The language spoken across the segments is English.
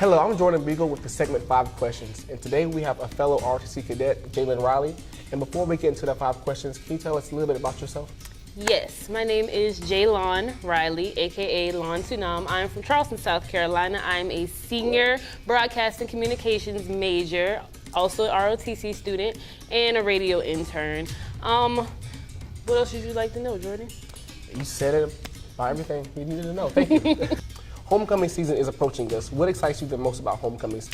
Hello, I'm Jordan Beagle with the segment 5 questions, and today we have a fellow ROTC cadet, Jaylaan Riley. And before we get into the 5 questions, can you tell us a little bit about yourself? Yes, my name is Jaylaan Riley, aka Lon Tunam. I'm from Charleston, South Carolina. I'm a senior broadcasting communications major, also an ROTC student, and a radio intern. What else would you like to know, Jordan? You said it about everything you needed to know. Thank you. Homecoming season is approaching us. What excites you the most about homecomings?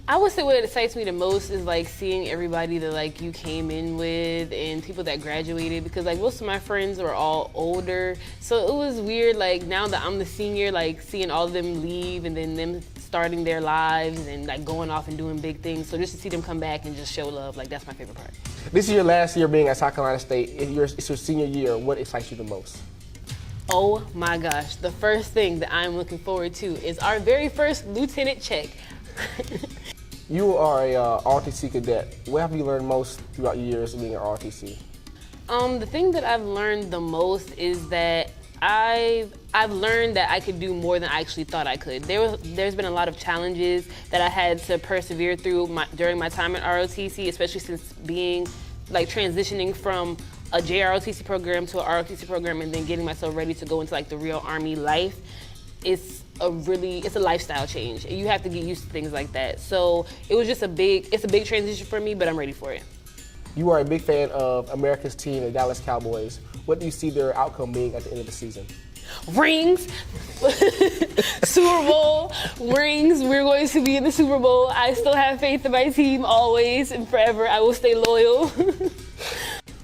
I would say what excites me the most is like seeing everybody that like you came in with and people that graduated, because like most of my friends were all older, so it was weird like now that I'm the senior, like seeing all of them leave and then them starting their lives and like going off and doing big things. So just to see them come back and just show love, like that's my favorite part. This is your last year being at South Carolina State. It's your senior year. What excites you the most? Oh my gosh, the first thing that I'm looking forward to is our very first lieutenant check. You are a ROTC cadet. What have you learned most throughout your years of being at ROTC? The thing that I've learned the most is that I've learned that I could do more than I actually thought I could. There's been a lot of challenges that I had to persevere through during my time at ROTC, especially since being like transitioning from a JROTC program to a ROTC program and then getting myself ready to go into like the real Army life. It's a lifestyle change. You have to get used to things like that. So it's a big transition for me, but I'm ready for it. You are a big fan of America's team, the Dallas Cowboys. What do you see their outcome being at the end of the season? Rings, Super Bowl, rings. We're going to be in the Super Bowl. I still have faith in my team always and forever. I will stay loyal.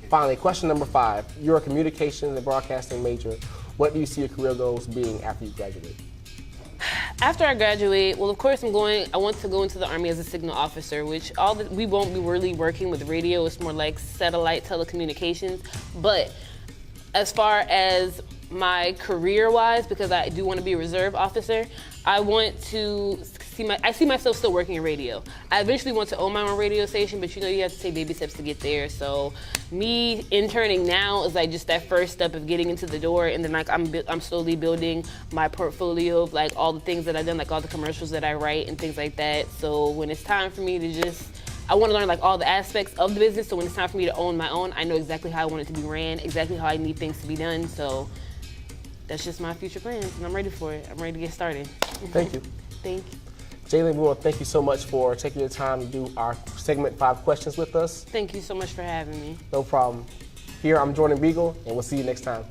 Finally, question number 5. You're a communications and broadcasting major. What do you see your career goals being after you graduate? After I graduate, well, of course, I want to go into the Army as a signal officer, which we won't be really working with radio. It's more like satellite telecommunications. But as far as my career-wise, because I do want to be a reserve officer, I see myself still working in radio. I eventually want to own my own radio station, but you know you have to take baby steps to get there. So me interning now is like just that first step of getting into the door, and then like I'm slowly building my portfolio of like all the things that I've done, like all the commercials that I write and things like that. So when it's time for me to I want to learn like all the aspects of the business, so when it's time for me to own my own, I know exactly how I want it to be ran, exactly how I need things to be done. So that's just my future plans, and I'm ready for it. I'm ready to get started. Thank you. Thank you. Jaylaan, we want to thank you so much for taking your time to do our segment 5 questions with us. Thank you so much for having me. No problem. Here, I'm Jordan Beagle, and we'll see you next time.